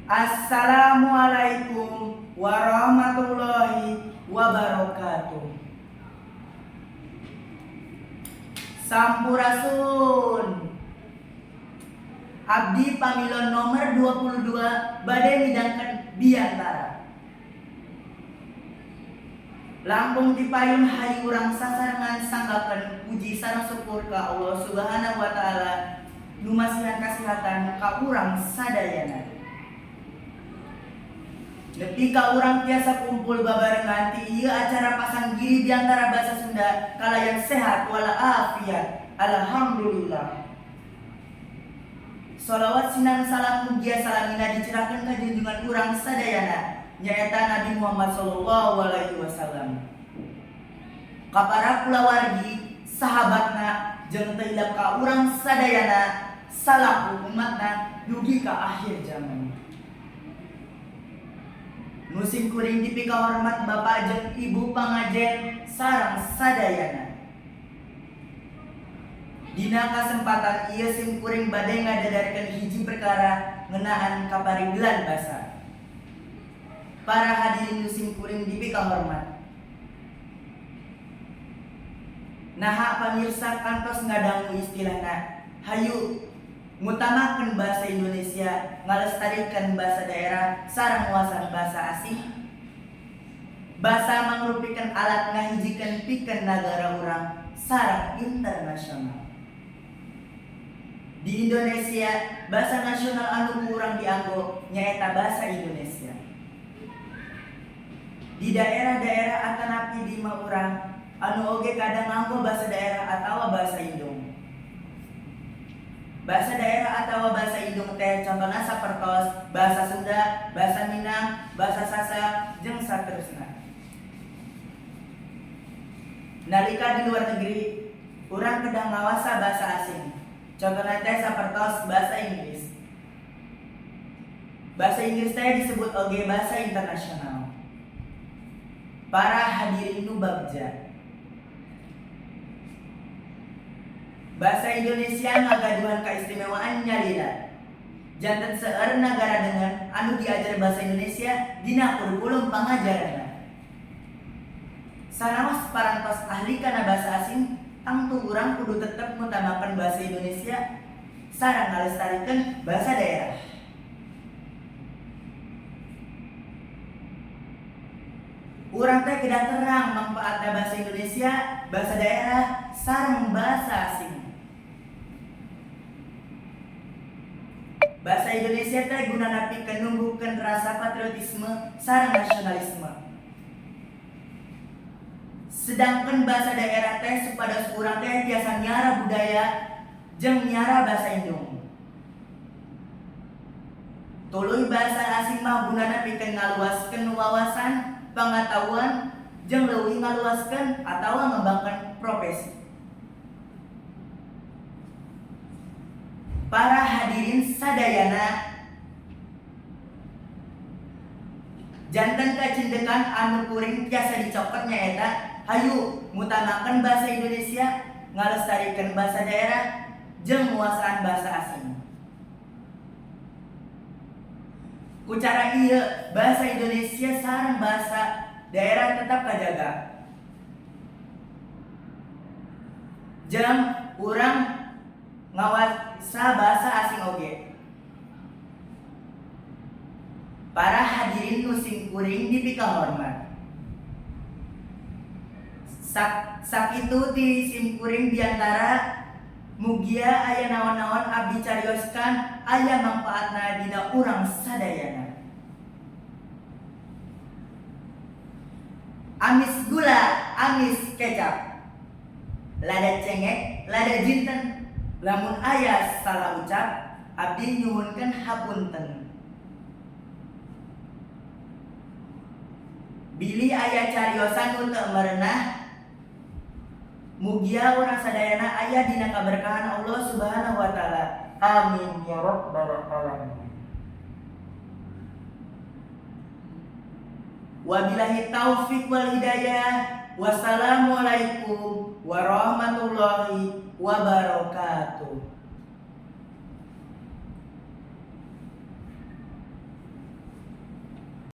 Assalamualaikum warahmatullahi wabarakatuh. Sampurasun. Abdi pamilon nomor 22 bade midangkeun biantara. Lampung dipayun hayu urang sasarengan sanggakeun puji sareng syukur ka Allah Subhanahu wa taala nu masihan kasihatan ka urang sadayana. Nepi ka urang tiasa kumpul babarengan ti ieu acara pasang giri diantara basa Sunda kalayan sehat walafiat. Alhamdulillah. Sholawat sinan salam mugia salamina dicerakeun ka junjungan urang sadayana nyaeta Nabi Muhammad sallallahu alaihi wasallam. Ka para kulawargi, sahabatna jeung teu ka urang sadayana salaku umatna dugi ka akhir zaman. Musim kuring dipika hormat Bapak jeung Ibu pangajen sareng sadayana. Dina kasempatan ieu sim kuring bade ngadadarkeun hiji perkara ngeunaan ka pariglan basa. Para hadirin musim kuring dipika hormat. Naha pamirsa kantos ngadangu istilahna hayu ngutamakeun bahasa Indonesia, ngalestarikeun bahasa daerah sareng nguasan bahasa asing. Bahasa mangrupikeun alat ngahijikeun pikeun nagara urang sareng internasional. Di Indonesia, bahasa nasional anu urang dianggo nyaeta bahasa Indonesia. Di daerah-daerah atanapi di imah urang anu oge kadang nganggo bahasa daerah atawa bahasa indung. Bahasa daerah atau bahasa indung teh contohna sapertos bahasa Sunda, bahasa Minang, bahasa Sasak, jeung saterusna. Nalika di luar negeri, urang kedah ngawasa bahasa asing. Contohna teh sapertos bahasa Inggris. Bahasa Inggris teh disebut oge bahasa internasional. Para hadirin nu bagja. Bahasa Indonesia ngagaduhan kaistimewaan nyarira. Janten seueur nagara dengan anu diajar bahasa Indonesia dina kurikulum pangajaranna. Sanaos parantos ahli kana bahasa asing, tangtu urang kudu tetep ngutamakeun bahasa Indonesia sareng ngalestarikeun bahasa daerah. Urang teh kedah terang manfaatna bahasa Indonesia, bahasa daerah sareng bahasa asing. Bahasa Indonesia teh gunana pikeun numbuhkeun rasa patriotisme sareng nasionalisme. Sedangkan bahasa daerah teh supados urang teh tiasa nyara budaya jeung nyara bahasa indung. Tuluy bahasa asing mah gunana pikeun ngaluaskeun wawasan, pangatahuan jeung leuwih ngaluaskeun atawa ngembangkeun profesi. Para hadirin sadayana, janten kacindekan anu kuring tiasa dicokot nyaeta hayu ngutamakeun bahasa Indonesia, ngalestarikeun bahasa daerah jeung nguasaan bahasa asing. Ku cara ieu bahasa Indonesia sareng bahasa daerah tetap kajaga. Jeung urang ngawasa bahasa asing oge. Para hadirin nu sing kuring dipika hormat. Sakitu ti sim kuring diantara mugia aya naon-naon abdi carioskan aya manfaatna dina urang sadayana. Amis gula, amis kecap. Lada cengek, lada jinten. Lamun aya salah ucap, abdi nyuhunkeun hapunten. Bili aya cariosan nu teu merenah, mugia urang sadayana aya dina kaberkahan Allah Subhanahu wa taala. Amin ya rabbal alamin. Wabillahi taufiq wal hidayah. Wassalamualaikum warahmatullahi wabarakatuh.